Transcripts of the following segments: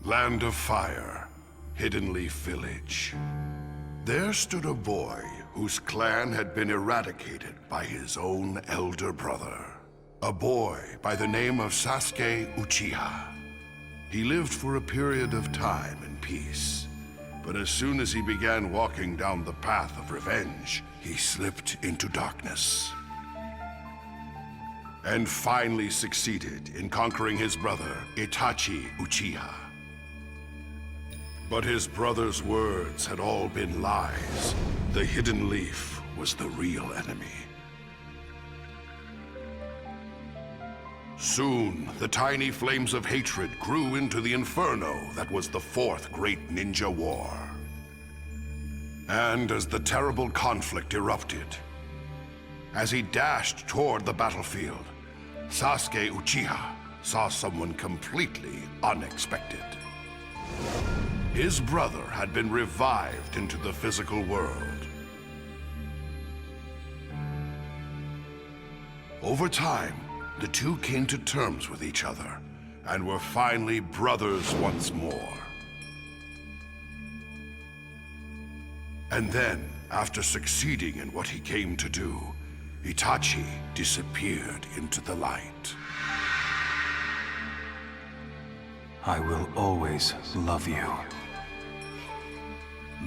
Land of Fire, Hidden Leaf Village. There stood a boy whose clan had been eradicated by his own elder brother. A boy by the name of Sasuke Uchiha. He lived for a period of time in peace, but as soon as he began walking down the path of revenge, he slipped into darkness. And finally succeeded in conquering his brother, Itachi Uchiha. But his brother's words had all been lies. The Hidden Leaf was the real enemy. Soon, the tiny flames of hatred grew into the inferno that was the Fourth Great Ninja War. And as the terrible conflict erupted, as he dashed toward the battlefield, Sasuke Uchiha saw someone completely unexpected. His brother had been revived into the physical world. Over time, the two came to terms with each other and were finally brothers once more. And then, after succeeding in what he came to do, Itachi disappeared into the light. I will always love you.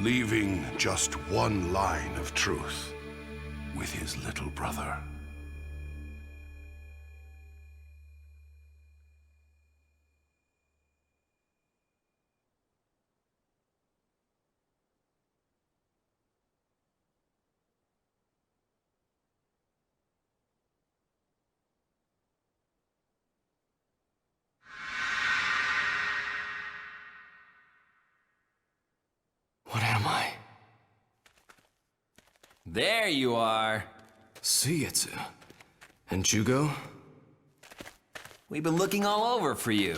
Leaving just one line of truth with his little brother. What am I? There you are. Suietsu. And Jugo? We've been looking all over for you.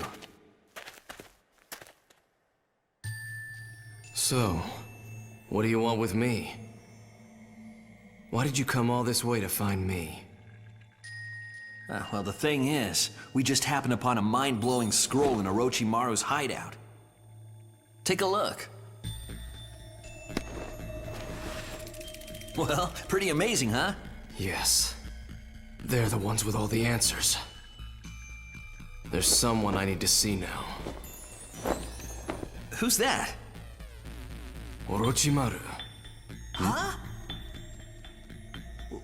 So, what do you want with me? Why did you come all this way to find me? Well, the thing is, we just happened upon a mind-blowing scroll in Orochimaru's hideout. Take a look. Well, pretty amazing, huh? Yes. They're the ones with all the answers. There's someone I need to see now. Who's that? Orochimaru. Huh?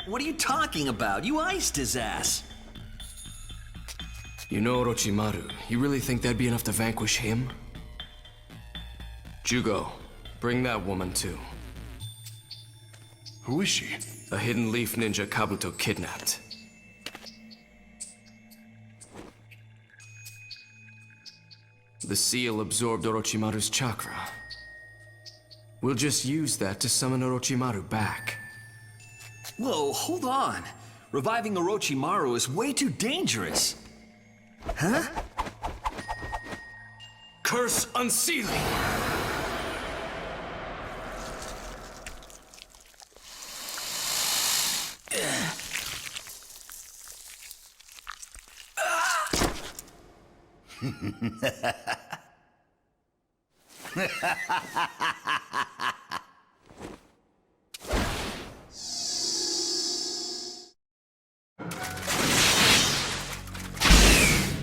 What are you talking about? You iced his ass. You know Orochimaru. You really think that'd be enough to vanquish him? Jugo, bring that woman too. Who is she? A Hidden Leaf ninja Kabuto kidnapped. The seal absorbed Orochimaru's chakra. We'll just use that to summon Orochimaru back. Whoa, hold on. Reviving Orochimaru is way too dangerous. Huh? Curse unsealing!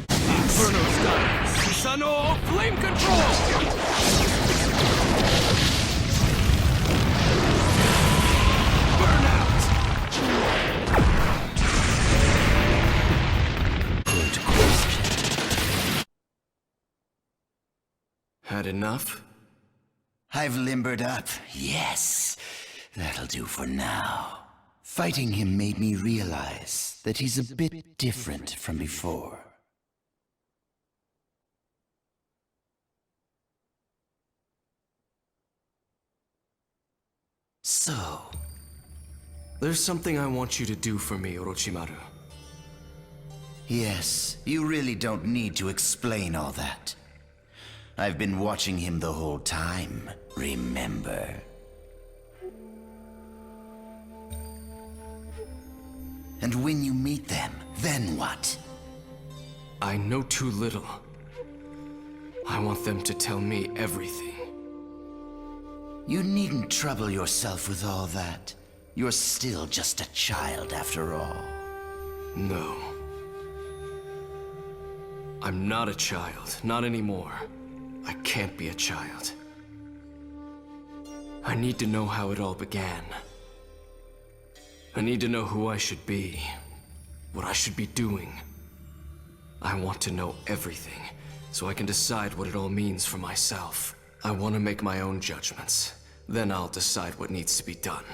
Inferno style! Susanoo flame control! Burnout! Good question. Had enough? I've limbered up, yes. That'll do for now. Fighting him made me realize that he's a bit different from before. So, There's something I want you to do for me, Orochimaru. yes, you really don't need to explain all that. I've been watching him the whole time, remember? And when you meet them, then what? I know too little. I want them to tell me everything. You needn't trouble yourself with all that. You're still just a child after all. No. I'm not a child, not anymore. I can't be a child. I need to know how it all began. I need to know who I should be, what I should be doing. I want to know everything, so I can decide what it all means for myself. I want to make my own judgments. Then I'll decide what needs to be done.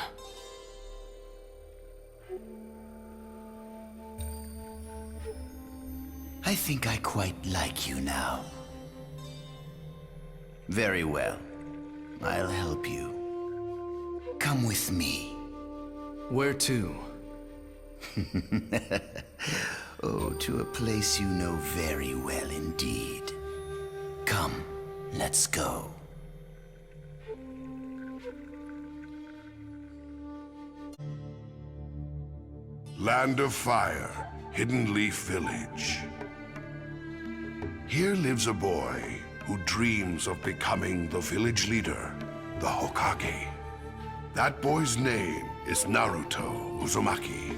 I think I quite like you now. Very well. I'll help you. Come with me. Where to? Oh, to a place you know very well indeed. Come, let's go. Land of Fire, Hidden Leaf Village. Here lives a boy who dreams of becoming the village leader, the Hokage. That boy's name is Naruto Uzumaki.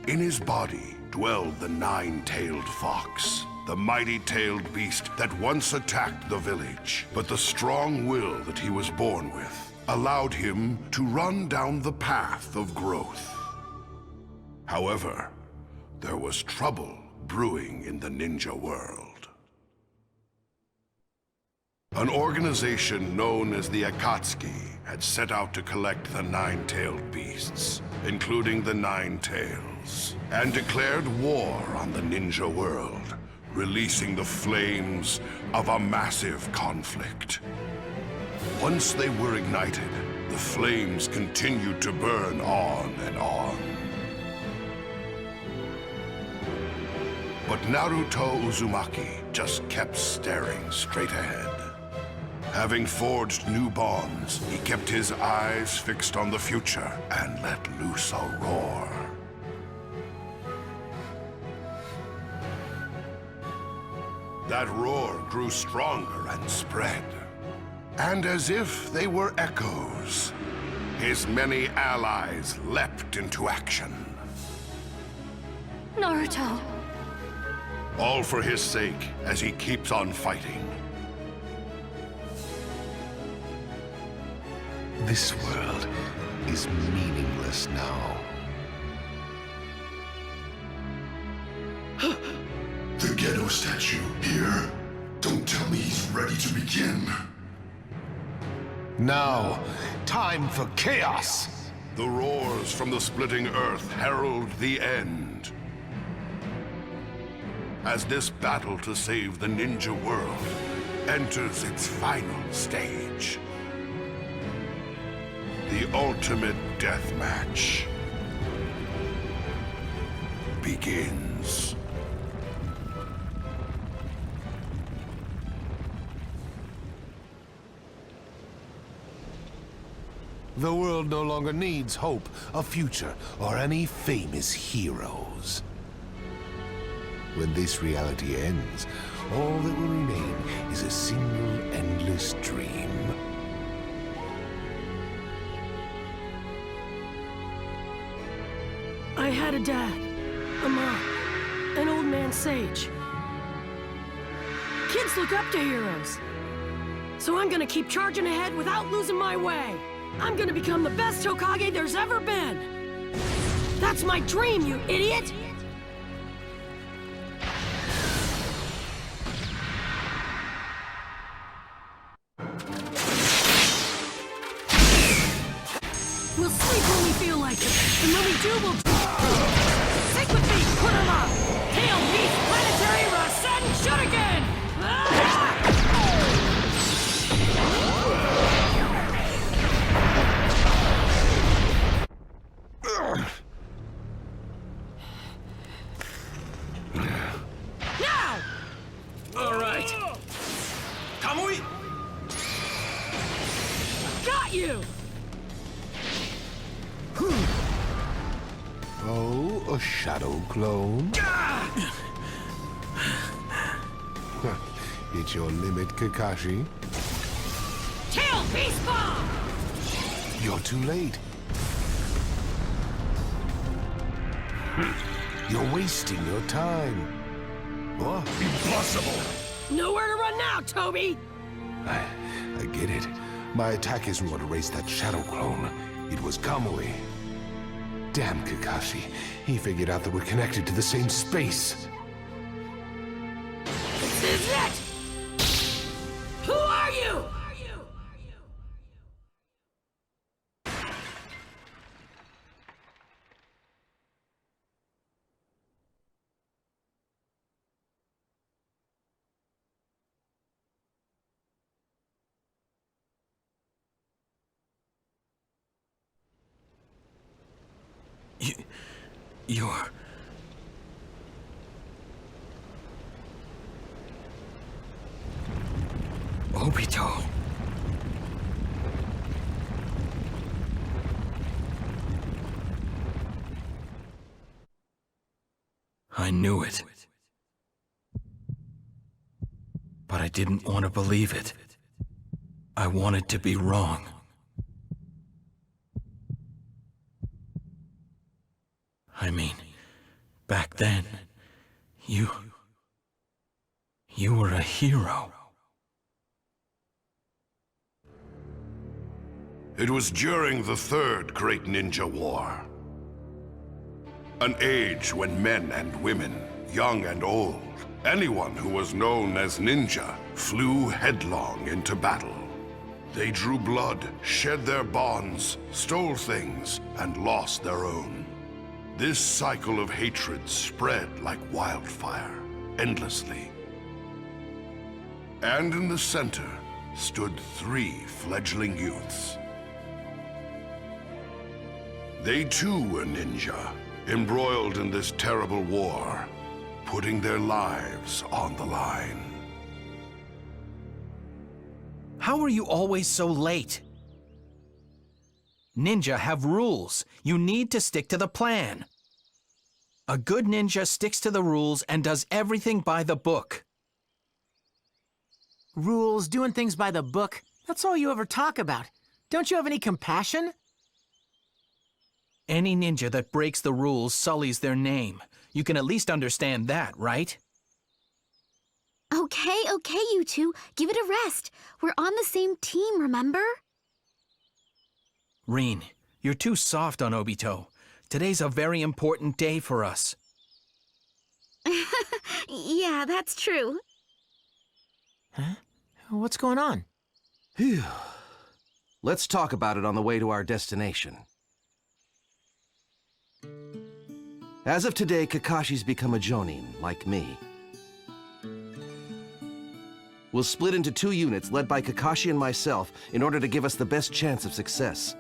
In his body dwelled the nine-tailed fox, the mighty-tailed beast that once attacked the village. But the strong will that he was born with allowed him to run down the path of growth. However, there was trouble brewing in the ninja world. An organization known as the Akatsuki had set out to collect the nine-tailed beasts, including the Nine Tails, and declared war on the ninja world, releasing the flames of a massive conflict. Once they were ignited, the flames continued to burn on and on. But Naruto Uzumaki just kept staring straight ahead. Having forged new bonds, he kept his eyes fixed on the future and let loose a roar. That roar grew stronger and spread. And as if they were echoes, his many allies leapt into action. Naruto. All for his sake as he keeps on fighting. This world is meaningless now. The Gedo statue here? Don't tell me he's ready to begin. Now, time for chaos! The roars from the splitting earth herald the end. As this battle to save the ninja world enters its final stage. The ultimate death match begins. The world no longer needs hope, a future, or any famous heroes. When this reality ends, all that will remain is a single endless dream. I had a dad, a mom, an old man sage. Kids look up to heroes. So I'm gonna keep charging ahead without losing my way. I'm gonna become the best Hokage there's ever been. That's my dream, you idiot! We'll sleep when we feel like it, and when we do, we'll... Stick with me, put 'em up! Tail, beast, planetary, Rasen, shoot again! Ah! Now! All right. Kamui! Got you! Oh, a shadow clone? Hit your limit, Kakashi. Tail Beast Bomb! You're too late. You're wasting your time. What? Impossible! Nowhere to run now, Toby! I get it. My attack isn't what erased that shadow clone. It was Kamui. Damn Kakashi. He figured out that we're connected to the same space. This is it! Who are you? You're... Obito. I knew it. But I didn't want to believe it. I wanted to be wrong. I mean, back then, you were a hero. It was during the Third Great Ninja War. An age when men and women, young and old, anyone who was known as ninja, flew headlong into battle. They drew blood, shed their bonds, stole things, and lost their own. This cycle of hatred spread like wildfire, endlessly. And in the center stood 3 fledgling youths. They too were ninja, embroiled in this terrible war, putting their lives on the line. How are you always so late? Ninja have rules. You need to stick to the plan. A good ninja sticks to the rules and does everything by the book. Rules, doing things by the book, that's all you ever talk about. Don't you have any compassion? Any ninja that breaks the rules sullies their name. You can at least understand that, right? Okay, you two. Give it a rest. We're on the same team, remember? Rin, you're too soft on Obito. Today's a very important day for us. Yeah, that's true. Huh? What's going on? Phew. Let's talk about it on the way to our destination. As of today, Kakashi's become a Jonin, like me. We'll split into 2 units led by Kakashi and myself in order to give us the best chance of success.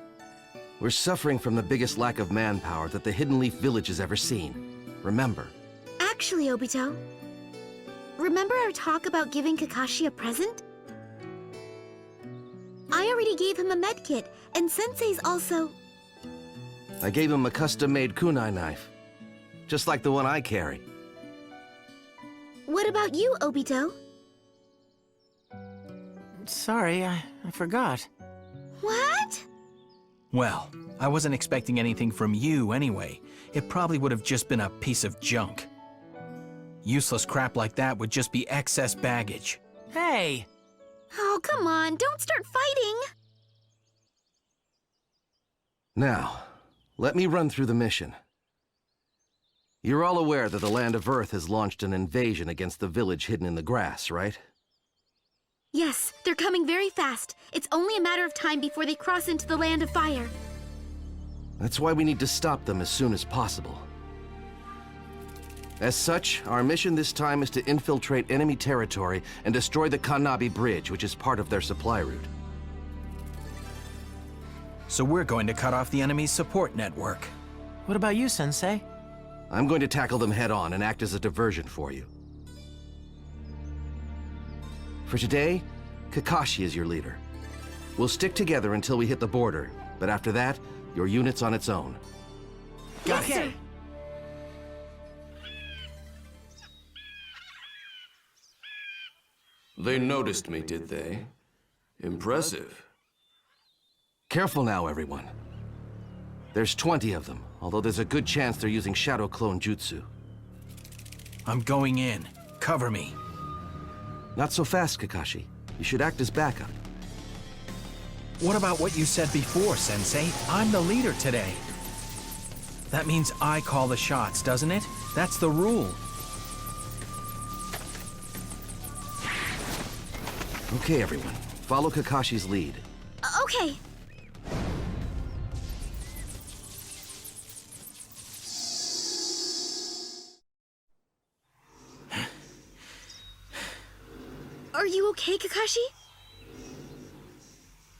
We're suffering from the biggest lack of manpower that the Hidden Leaf Village has ever seen. Remember. Actually, Obito, remember our talk about giving Kakashi a present? I already gave him a medkit, and Sensei's also... I gave him a custom-made kunai knife, just like the one I carry. What about you, Obito? Sorry, I forgot. What? Well, I wasn't expecting anything from you anyway. It probably would have just been a piece of junk. Useless crap like that would just be excess baggage. Hey! Oh, come on, don't start fighting! Now, let me run through the mission. You're all aware that the Land of Earth has launched an invasion against the village hidden in the grass, right? Yes, they're coming very fast. It's only a matter of time before they cross into the Land of Fire. That's why we need to stop them as soon as possible. As such, our mission this time is to infiltrate enemy territory and destroy the Kanabi Bridge, which is part of their supply route. So we're going to cut off the enemy's support network. What about you, Sensei? I'm going to tackle them head-on and act as a diversion for you. For today, Kakashi is your leader. We'll stick together until we hit the border, but after that, your unit's on its own. Got it. They noticed me, did they? Impressive. Careful now, everyone. There's 20 of them, although there's a good chance they're using Shadow Clone Jutsu. I'm going in. Cover me. Not so fast, Kakashi. You should act as backup. What about what you said before, Sensei? I'm the leader today. That means I call the shots, doesn't it? That's the rule. Okay, everyone. Follow Kakashi's lead. Okay. Are you okay, Kakashi?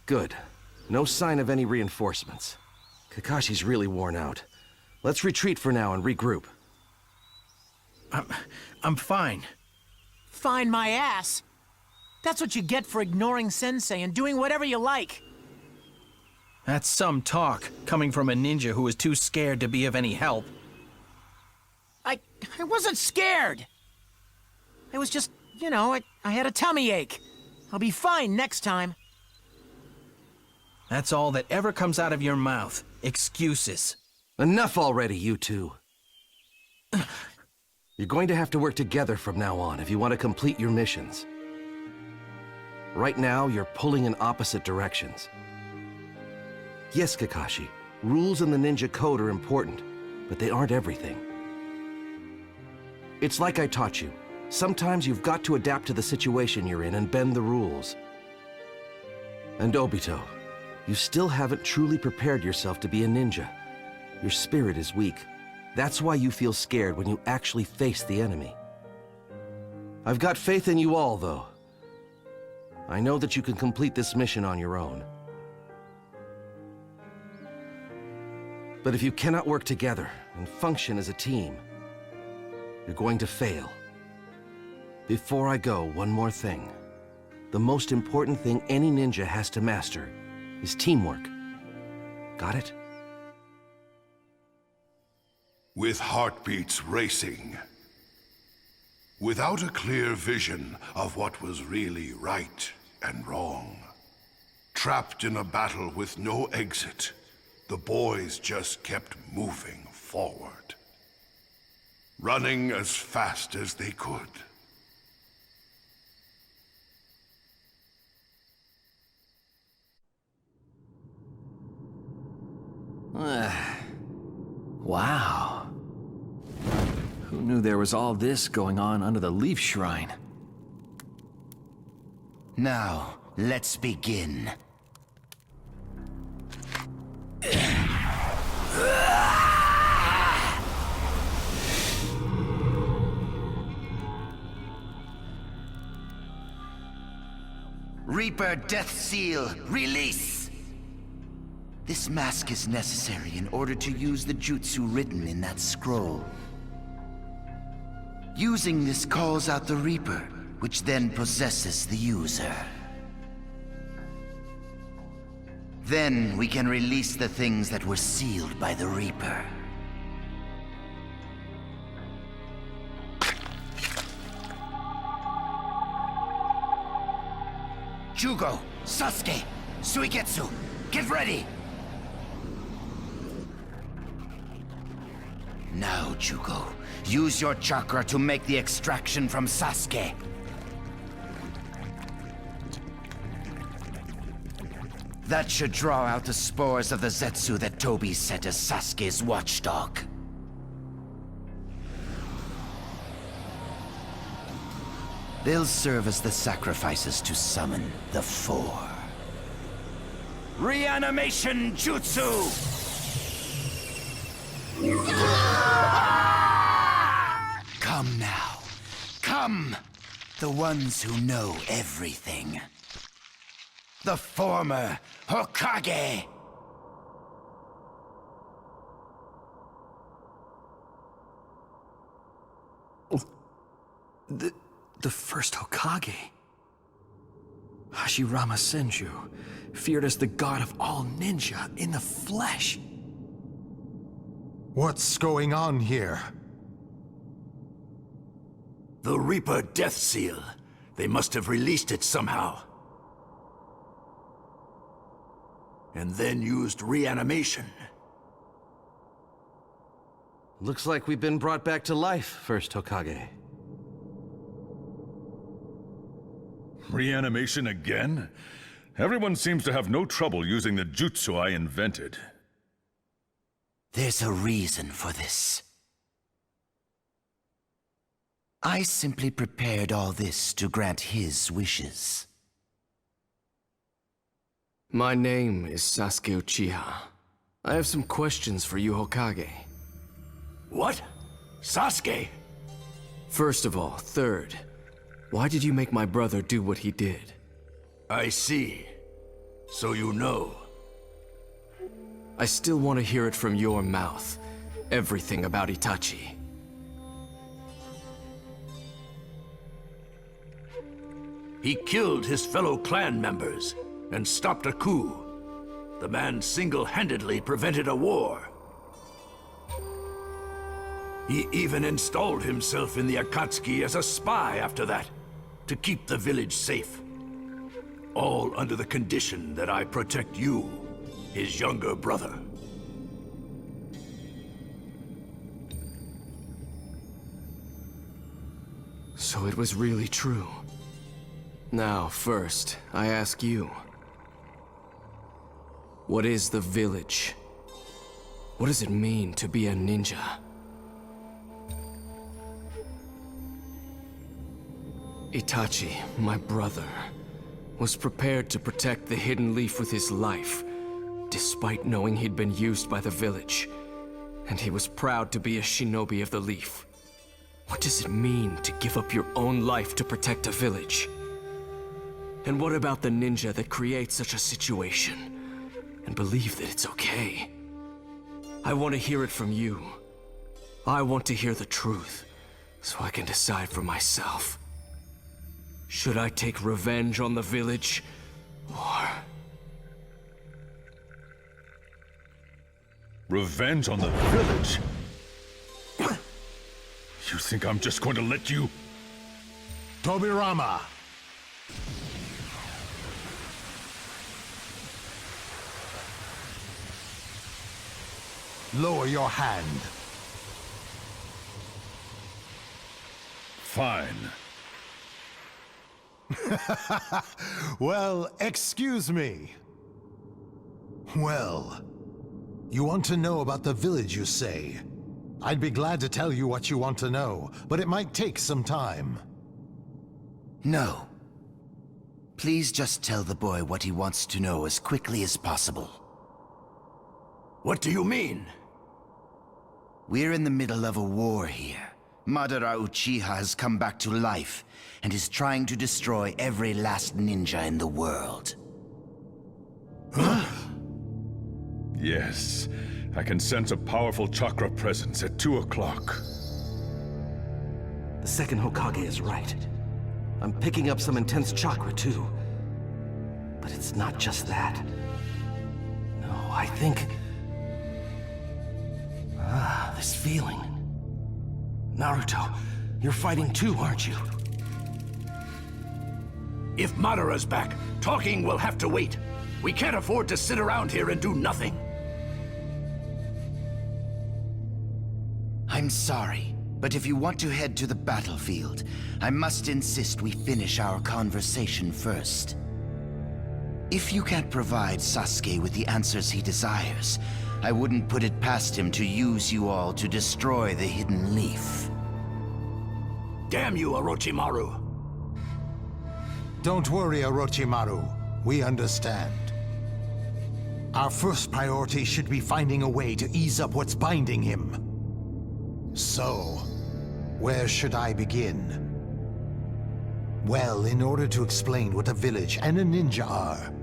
Good. No sign of any reinforcements. Kakashi's really worn out. Let's retreat for now and regroup. I'm fine. Find my ass. That's what you get for ignoring Sensei and doing whatever you like. That's some talk, coming from a ninja who was too scared to be of any help. I wasn't scared. I was just, you know, I had a tummy ache. I'll be fine next time. That's all that ever comes out of your mouth. Excuses. Enough already, you two. You're going to have to work together from now on if you want to complete your missions. Right now, you're pulling in opposite directions. Yes, Kakashi, rules in the ninja code are important, but they aren't everything. It's like I taught you. Sometimes you've got to adapt to the situation you're in and bend the rules. And Obito, you still haven't truly prepared yourself to be a ninja. Your spirit is weak. That's why you feel scared when you actually face the enemy. I've got faith in you all, though. I know that you can complete this mission on your own. But if you cannot work together and function as a team, you're going to fail. Before I go, one more thing. The most important thing any ninja has to master is teamwork. Got it? With heartbeats racing, without a clear vision of what was really right and wrong, trapped in a battle with no exit, the boys just kept moving forward, running as fast as they could. Wow. Who knew there was all this going on under the Leaf Shrine? Now, let's begin. Reaper Death Seal, release! This mask is necessary in order to use the jutsu written in that scroll. Using this calls out the Reaper, which then possesses the user. Then we can release the things that were sealed by the Reaper. Jugo, Sasuke, Suigetsu, get ready! Now, Jugo, use your chakra to make the extraction from Sasuke. That should draw out the spores of the Zetsu that Tobi set as Sasuke's watchdog. They'll serve as the sacrifices to summon the Four. Reanimation Jutsu! Come now. Come! The ones who know everything. The former Hokage! The first Hokage. Hashirama Senju, feared as the god of all ninja in the flesh. What's going on here? The Reaper Death Seal. They must have released it somehow. And then used reanimation. Looks like we've been brought back to life, First Hokage. Reanimation again? Everyone seems to have no trouble using the jutsu I invented. There's a reason for this. I simply prepared all this to grant his wishes. My name is Sasuke Uchiha. I have some questions for you, Hokage. What? Sasuke? First of all, third, why did you make my brother do what he did? I see. So you know. I still want to hear it from your mouth. Everything about Itachi. He killed his fellow clan members and stopped a coup. The man single-handedly prevented a war. He even installed himself in the Akatsuki as a spy after that, to keep the village safe. All under the condition that I protect you, his younger brother. So it was really true. Now, first, I ask you. What is the village? What does it mean to be a ninja? Itachi, my brother, was prepared to protect the Hidden Leaf with his life, despite knowing he'd been used by the village. And he was proud to be a shinobi of the leaf. What does it mean to give up your own life to protect a village? And what about the ninja that creates such a situation and believe that it's okay? I want to hear it from you. I want to hear the truth so I can decide for myself. Should I take revenge on the village, or... Revenge on the village? You think I'm just going to let you... Tobirama! Lower your hand. Fine. Well, excuse me. Well, you want to know about the village, you say? I'd be glad to tell you what you want to know, but it might take some time. No. Please just tell the boy what he wants to know as quickly as possible. What do you mean? We're in the middle of a war here. Madara Uchiha has come back to life and is trying to destroy every last ninja in the world. Yes, I can sense a powerful chakra presence at 2 o'clock. The second Hokage is right. I'm picking up some intense chakra, too. But it's not just that. No, I think... this feeling. Naruto, you're fighting too, aren't you? If Madara's back, talking will have to wait. We can't afford to sit around here and do nothing. I'm sorry, but if you want to head to the battlefield, I must insist we finish our conversation first. If you can't provide Sasuke with the answers he desires, I wouldn't put it past him to use you all to destroy the Hidden Leaf. Damn you, Orochimaru! Don't worry, Orochimaru. We understand. Our first priority should be finding a way to ease up what's binding him. So, where should I begin? Well, in order to explain what a village and a ninja are,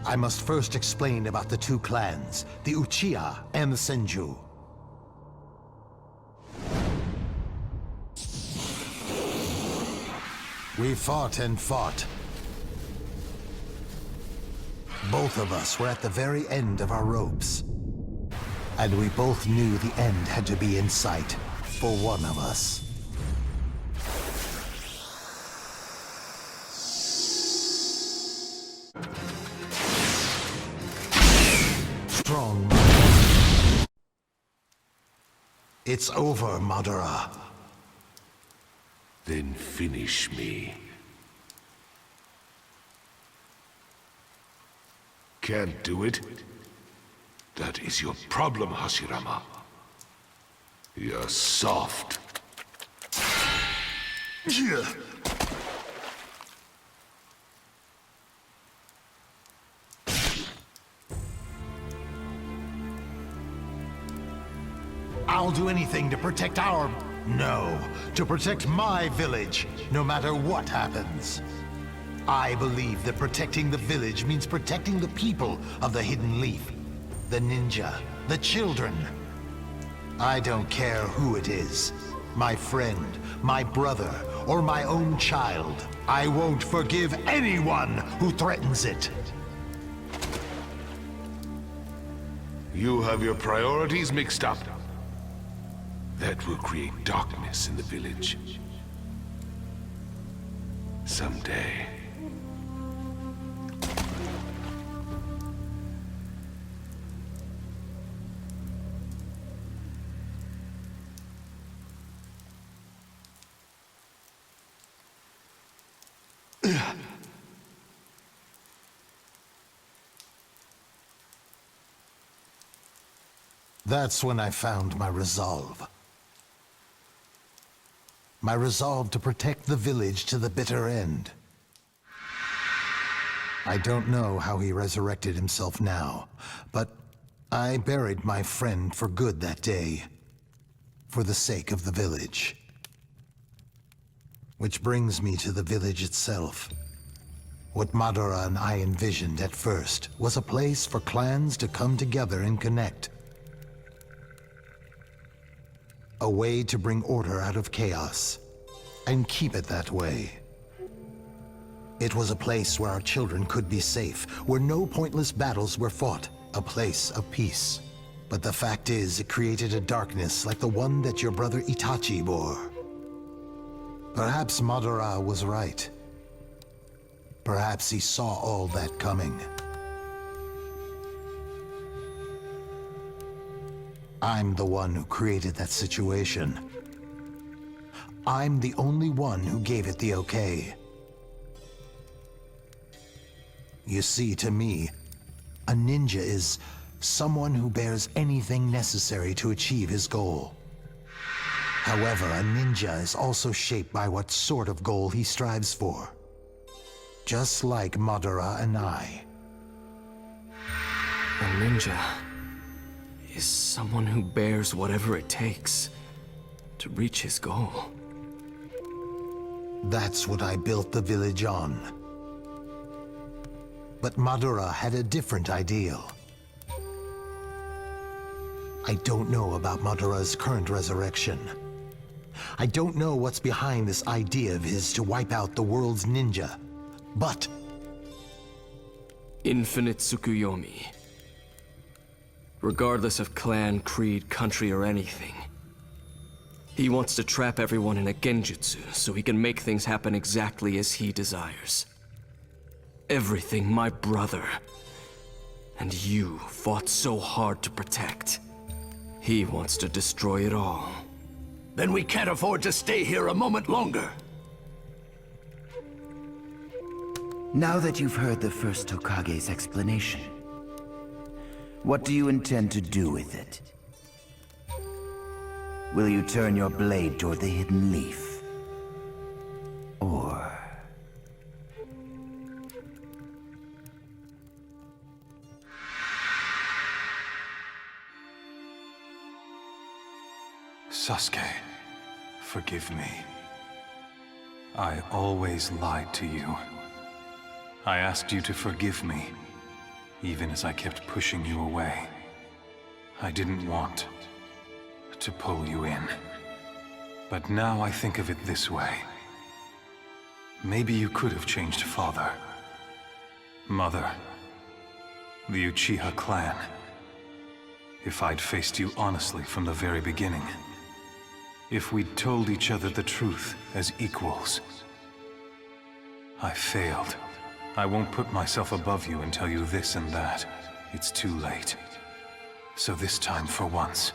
I must first explain about the two clans, the Uchiha and the Senju. We fought and fought. Both of us were at the very end of our ropes. And we both knew the end had to be in sight for one of us. It's over, Madara. Then finish me. Can't do it? That is your problem, Hashirama. You're soft. Yeah. I'll do anything to protect our... No, to protect my village, no matter what happens. I believe that protecting the village means protecting the people of the Hidden Leaf. The ninja, the children. I don't care who it is. My friend, my brother, or my own child. I won't forgive anyone who threatens it. You have your priorities mixed up. That will create darkness in the village. Someday. That's when I found my resolve. My resolve to protect the village to the bitter end. I don't know how he resurrected himself now, but I buried my friend for good that day, for the sake of the village. Which brings me to the village itself. What Madara and I envisioned at first was a place for clans to come together and connect. A way to bring order out of chaos, and keep it that way. It was a place where our children could be safe, where no pointless battles were fought, a place of peace. But the fact is, it created a darkness like the one that your brother Itachi bore. Perhaps Madara was right. Perhaps he saw all that coming. I'm the one who created that situation. I'm the only one who gave it the okay. You see, to me, a ninja is someone who bears anything necessary to achieve his goal. However, a ninja is also shaped by what sort of goal he strives for. Just like Madara and I. A ninja is someone who bears whatever it takes to reach his goal. That's what I built the village on. But Madara had a different ideal. I don't know about Madara's current resurrection. I don't know what's behind this idea of his to wipe out the world's ninja. But... Infinite Tsukuyomi. Regardless of clan, creed, country, or anything. He wants to trap everyone in a genjutsu so he can make things happen exactly as he desires. Everything my brother and you fought so hard to protect. He wants to destroy it all. Then we can't afford to stay here a moment longer. Now that you've heard the first Hokage's explanation, what do you intend to do with it? Will you turn your blade toward the Hidden Leaf? Or... Sasuke, forgive me. I always lied to you. I asked you to forgive me, even as I kept pushing you away. I didn't want to pull you in. But now I think of it this way. Maybe you could have changed father, mother, the Uchiha clan, if I'd faced you honestly from the very beginning. If we'd told each other the truth as equals. I failed. I won't put myself above you and tell you this and that. It's too late. So this time, for once,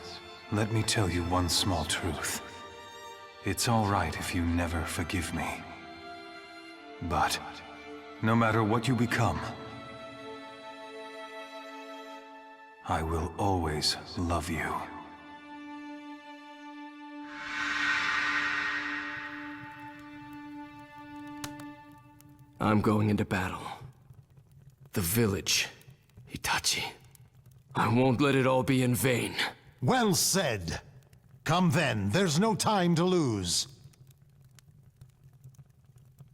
let me tell you one small truth. It's all right if you never forgive me. But no matter what you become, I will always love you. I'm going into battle. The village, Itachi. I won't let it all be in vain. Well said. Come then, there's no time to lose.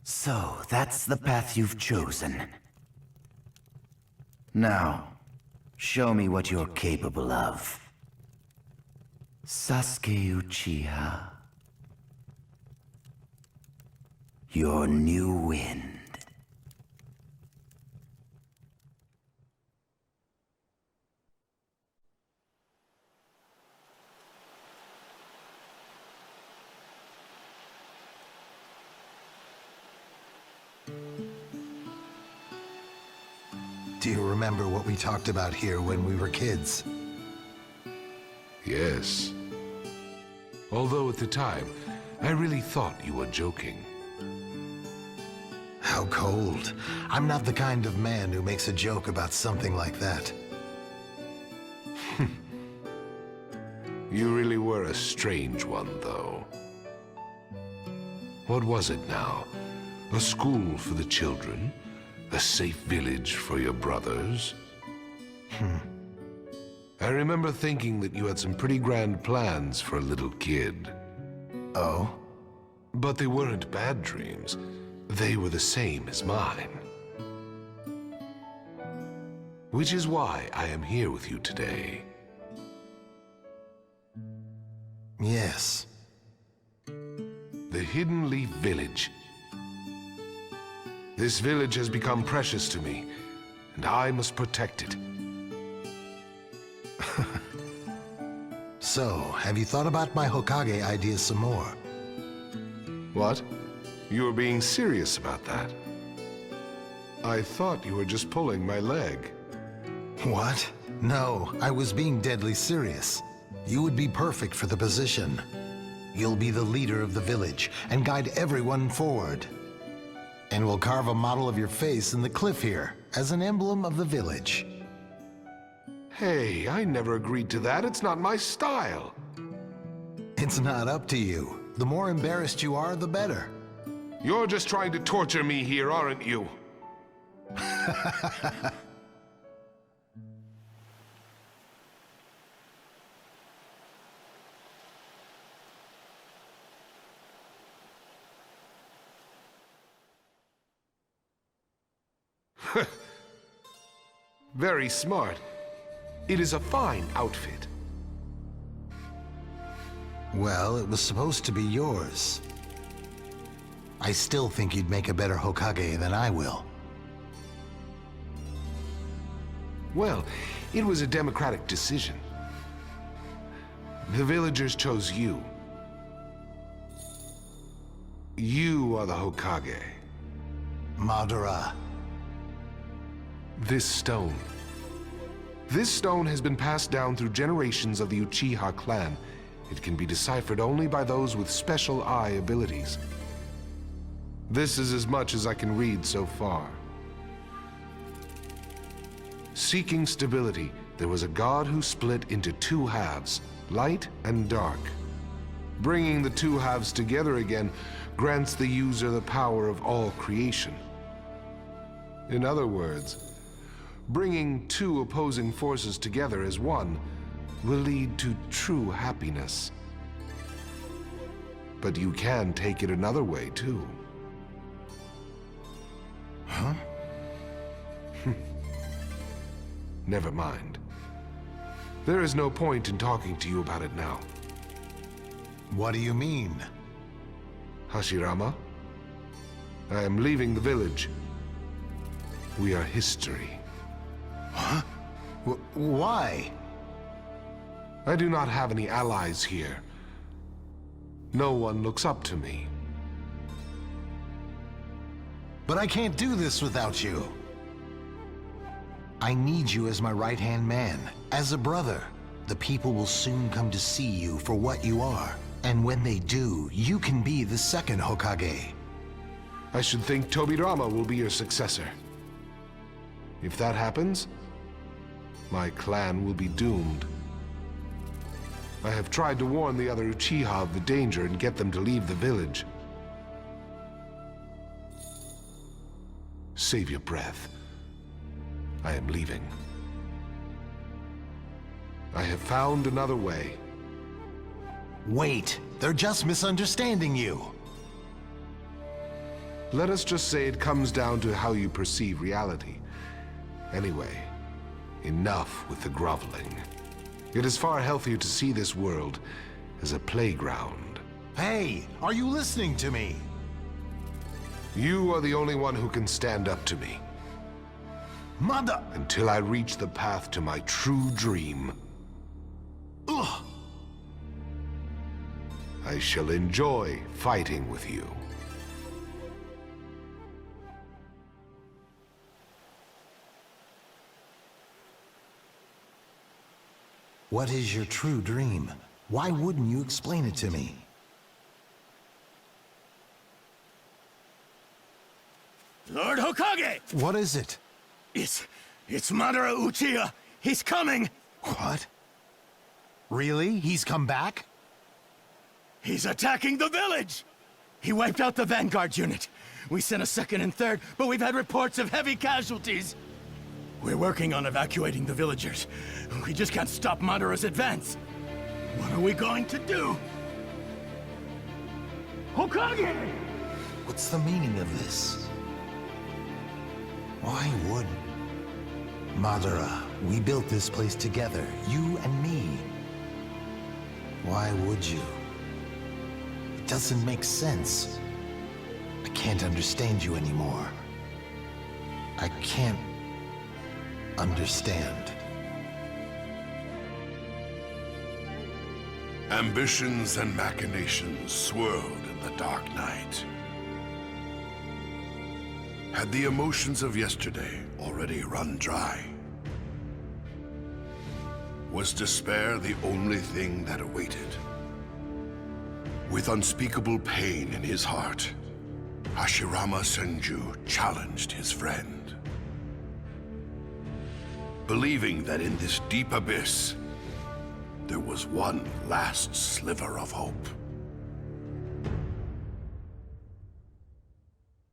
So, that's the path you've chosen. Now, show me what you're capable of. Sasuke Uchiha. Your new wind. Do you remember what we talked about here when we were kids? Yes. Although at the time, I really thought you were joking. How cold. I'm not the kind of man who makes a joke about something like that. You really were a strange one, though. What was it now? A school for the children? A safe village for your brothers? I remember thinking that you had some pretty grand plans for a little kid. Oh? But they weren't bad dreams. They were the same as mine. Which is why I am here with you today. Yes. The Hidden Leaf Village. This village has become precious to me, and I must protect it. So, have you thought about my Hokage idea some more? What? You were being serious about that? I thought you were just pulling my leg. What? No, I was being deadly serious. You would be perfect for the position. You'll be the leader of the village and guide everyone forward. And we'll carve a model of your face in the cliff here as an emblem of the village. Hey, I never agreed to that. It's not my style. It's not up to you. The more embarrassed you are, the better. You're just trying to torture me here, aren't you? Very smart. It is a fine outfit. Well, it was supposed to be yours. I still think you'd make a better Hokage than I will. Well, it was a democratic decision. The villagers chose you. You are the Hokage. Madara. This stone. This stone has been passed down through generations of the Uchiha clan. It can be deciphered only by those with special eye abilities. This is as much as I can read so far. Seeking stability, there was a god who split into two halves, light and dark. Bringing the two halves together again grants the user the power of all creation. In other words, bringing two opposing forces together as one will lead to true happiness. But you can take it another way, too. Huh? Never mind. There is no point in talking to you about it now. What do you mean? Hashirama, I am leaving the village. We are history. Huh? Why? I do not have any allies here. No one looks up to me. But I can't do this without you. I need you as my right-hand man, as a brother. The people will soon come to see you for what you are. And when they do, you can be the second Hokage. I should think Tobirama will be your successor. If that happens, my clan will be doomed. I have tried to warn the other Uchiha of the danger and get them to leave the village. Save your breath. I am leaving. I have found another way. Wait, they're just misunderstanding you. Let us just say it comes down to how you perceive reality. Anyway, enough with the groveling. It is far healthier to see this world as a playground. Hey, are you listening to me? You are the only one who can stand up to me. Mother! Until I reach the path to my true dream. Ugh! I shall enjoy fighting with you. What is your true dream? Why wouldn't you explain it to me? Lord Hokage! What is it? It's Madara Uchiha. He's coming! What? Really? He's come back? He's attacking the village! He wiped out the Vanguard unit. We sent a second and third, but we've had reports of heavy casualties. We're working on evacuating the villagers. We just can't stop Madara's advance. What are we going to do? Hokage! What's the meaning of this? Why would... Madara, we built this place together, you and me. Why would you? It doesn't make sense. I can't understand you anymore. I can't understand. Ambitions and machinations swirled in the dark night. Had the emotions of yesterday already run dry? Was despair the only thing that awaited? With unspeakable pain in his heart, Hashirama Senju challenged his friend. Believing that in this deep abyss, there was one last sliver of hope.